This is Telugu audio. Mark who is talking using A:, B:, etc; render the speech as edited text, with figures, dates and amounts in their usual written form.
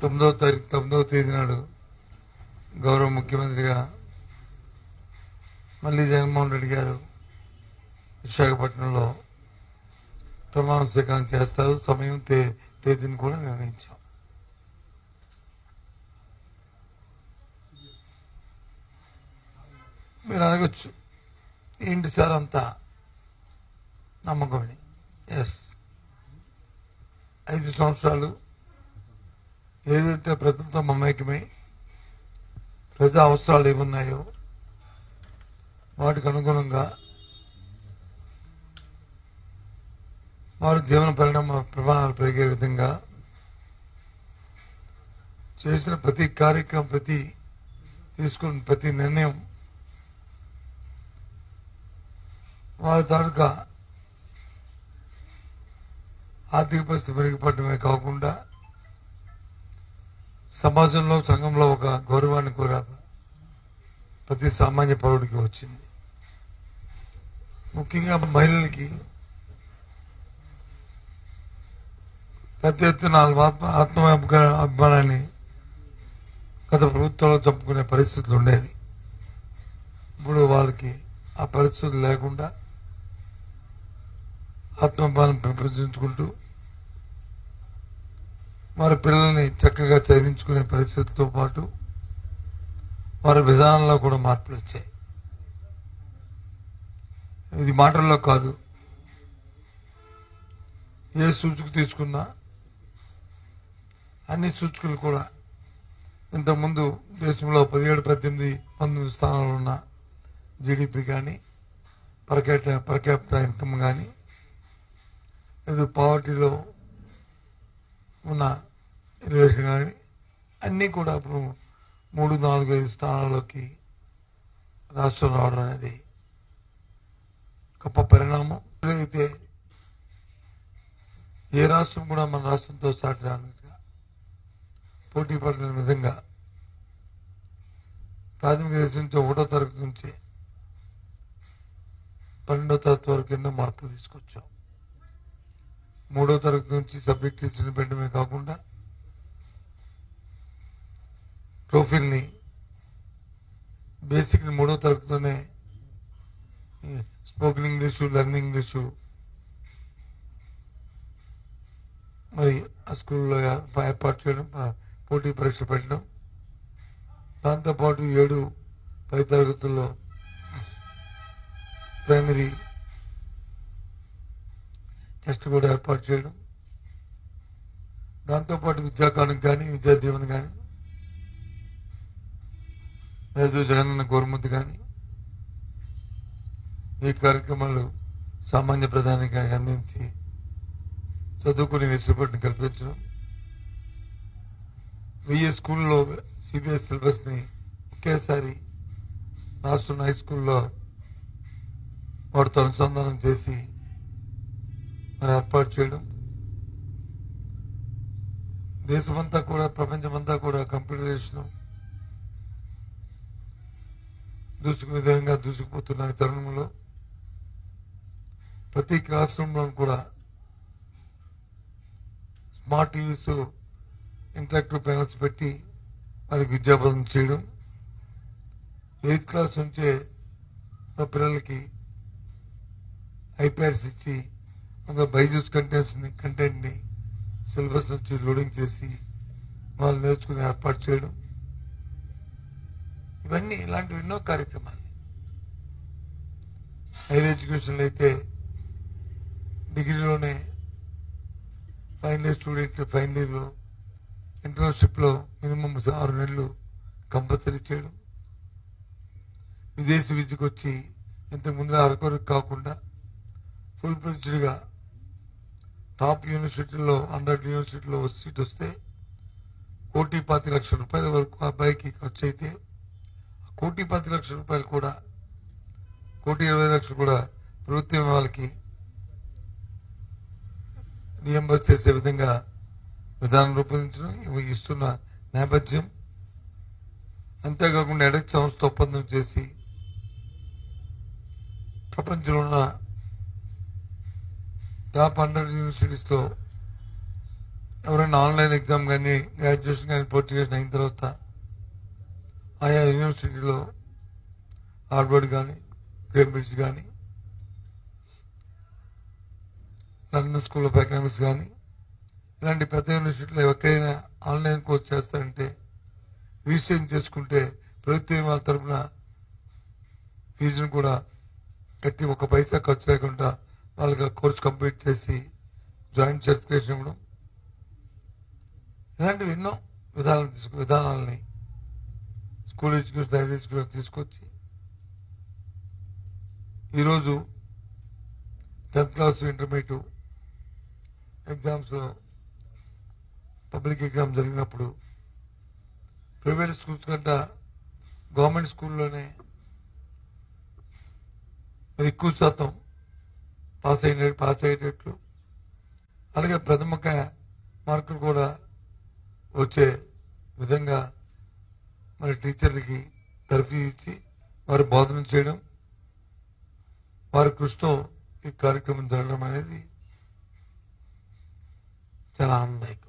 A: 9వ తేదీ నాడు గౌరవ ముఖ్యమంత్రిగా మళ్ళీ జగన్మోహన్ రెడ్డి గారు విశాఖపట్నంలో ప్రమాణ స్వీకారం చేస్తారు. సమయం తేదీని కూడా నిర్ణయించాం. మీరు అడగచ్చు, ఏంటి సార్ అంత నమ్మకమని. ఎస్, 5 సంవత్సరాలు ఏదైతే ప్రజలతో మమేకమై ప్రజా అవసరాలు ఏమున్నాయో వాటికి అనుగుణంగా వారి జీవన ప్రమాణాలు పెరిగే విధంగా చేసిన ప్రతి కార్యక్రమం, తీసుకున్న ప్రతి నిర్ణయం వారి తాలూకా ఆర్థిక పరిస్థితి మెరుగుపడమే కాకుండా సమాజంలో, సంఘంలో ఒక గౌరవాన్ని కూడా ప్రతి సామాన్య పౌరుడికి వచ్చింది. ముఖ్యంగా మహిళలకి పెద్ద ఎత్తున అభిమానాన్ని గత ప్రభుత్వంలో చంపుకునే పరిస్థితులు ఉండేవి. ఇప్పుడు వాళ్ళకి ఆ పరిస్థితులు లేకుండా ఆత్మాభిమానం పెంపొందించుకుంటూ వారి పిల్లల్ని చక్కగా చదివించుకునే పరిస్థితులతో పాటు వారి విధానంలో కూడా మార్పులు వచ్చాయి. ఇది మాటల్లో కాదు, ఏ సూచిక తీసుకున్నా అన్ని సూచికలు కూడా ఇంతకుముందు దేశంలో 17, 18, 19 స్థానాలు ఉన్న జీడిపి కానీ, పర్ క్యాపిటల్ ఇన్కమ్ కానీ, ఏదో పావర్టీలో ఉన్న రిలేషన్ కానీ అన్నీ కూడా ఇప్పుడు 3, 4, 5 స్థానాల్లోకి రాష్ట్రం రావడం అనేది గొప్ప పరిణామం. అయితే ఏ రాష్ట్రం కూడా మన రాష్ట్రంతో సాటి రానిగా పోటీ పడిన విధంగా ప్రాథమిక దశ నుంచి 1వ తరగతి నుంచి 12వ తరగతి వరకు ఎన్నో మార్పులు తీసుకొచ్చాం. 3వ తరగతి నుంచి సబ్జెక్ట్ టీచర్ని పెట్టడమే కాకుండా ప్రొఫైల్ని బేసిక్ని 3వ తరగతిలోనే స్పోకెన్ ఇంగ్లీషు, లెర్న్ ఇంగ్లీషు మరి ఆ స్కూల్లో ఏర్పాటు చేయడం, పోటీ పరీక్ష పెట్టడం, దాంతోపాటు 7, 10 తరగతుల్లో ప్రైమరీ టెస్ట్ కూడా ఏర్పాటు చేయడం, దాంతోపాటు విద్యాకాలం కానీ, విద్యా దీవెన కానీ, లేదు జగనన్న గోరుముద్ద కానీ, ఈ కార్యక్రమాలు సామాన్య ప్రధానికి అందించి చదువుకునే వెసులుబాటుని కల్పించడం, 1000 స్కూల్లో సిబిఎస్ సిలబస్ని ఒకేసారి రాష్ట్రం హై స్కూల్లో వాటితో అనుసంధానం చేసి మరి ఏర్పాటు చేయడం, దేశమంతా కూడా, ప్రపంచమంతా కూడా కంప్యూటరైజేషన్ విధంగా దూసుకుపోతున్న తరుణంలో ప్రతి క్లాస్ రూమ్లో కూడా స్మార్ట్ టీవీస్, ఇంటరాక్టివ్ ప్యానల్స్ పెట్టి వారికి విద్యాబోధన చేయడం, 8th క్లాస్ నుంచే మా పిల్లలకి ఐప్యాడ్స్ ఇచ్చి అందులో బైజూస్ కంటెంట్ని సిలబస్ నుంచి లోడింగ్ చేసి వాళ్ళు నేర్చుకుని ఏర్పాటు చేయడం, ఇవన్నీ ఇలాంటివి ఎన్నో కార్యక్రమాలు. హైయర్ ఎడ్యుకేషన్లో అయితే డిగ్రీలోనే ఫైనల్ ఇయర్ స్టూడెంట్ ఫైనల్ ఇయర్లో ఇంటర్న్షిప్లో మినిమం 6 నెలలు కంపల్సరీ చేయడం, విదేశీ విద్యకు వచ్చి ఇంతకుముందు అరకొరకు కాకుండా ఫుల్ ఫ్లెడ్జ్డ్గా టాప్ యూనివర్సిటీల్లో 100 యూనివర్సిటీలో సీట్ వస్తే 1,25,00,000 రూపాయల వరకు అబ్బాయికి ఖర్చు అయితే 1,25,00,000 రూపాయలు కూడా 1,20,00,000 కూడా ప్రభుత్వం వాళ్ళకి రియంబర్స్ చేసే విధంగా విధానం రూపొందించడం ఇస్తున్న నేపథ్యం. అంతేకాకుండా ఎడెక్ సంస్థ ఒప్పందం చేసి ప్రపంచంలో ఉన్న టాప్ 100 యూనివర్సిటీస్లో ఎవరైనా ఆన్లైన్ ఎగ్జామ్ కానీ గ్రాడ్యుయేషన్ కానీ పూర్తి చేసిన అయిన తర్వాత ఆయా యూనివర్సిటీలో హార్వర్డ్ కానీ కేంబ్రిడ్జ్ కానీ లండన్ స్కూల్ ఆఫ్ ఎకనామిక్స్ కానీ ఇలాంటి పెద్ద యూనివర్సిటీలో ఎక్కడైనా ఆన్లైన్ కోర్స్ చేస్తారంటే రిజిస్ట్రేషన్ చేసుకుంటే ప్రభుత్వం వాళ్ళ తరఫున ఫీజును కూడా కట్టి ఒక పైసా ఖర్చు లేకుండా వాళ్ళకి కోర్స్ కంప్లీట్ చేసి జాయింట్ సర్టిఫికేషన్ ఇవ్వడం ఇలాంటివి ఎన్నో విధానాలని స్కూల్ ఎడ్యుకేషన్ హైయర్ ఎడ్యుకేషన్ తీసుకొచ్చి ఈరోజు 10th క్లాస్ ఇంటర్మీడియట్ ఎగ్జామ్స్లో పబ్లిక్ ఎగ్జామ్ జరిగినప్పుడు ప్రైవేట్ స్కూల్స్ కంటే గవర్నమెంట్ స్కూల్లోనే ఎక్కువ శాతం పాస్ అయ్యేటట్లు అలాగే ప్రథమ మార్కులు కూడా వచ్చే విధంగా మరి టీచర్లకి తరఫీ ఇచ్చి వారు బోధన చేయడం వారి కృషితో ఈ కార్యక్రమం జరగడం అనేది చాలా ఆనందదాయకం.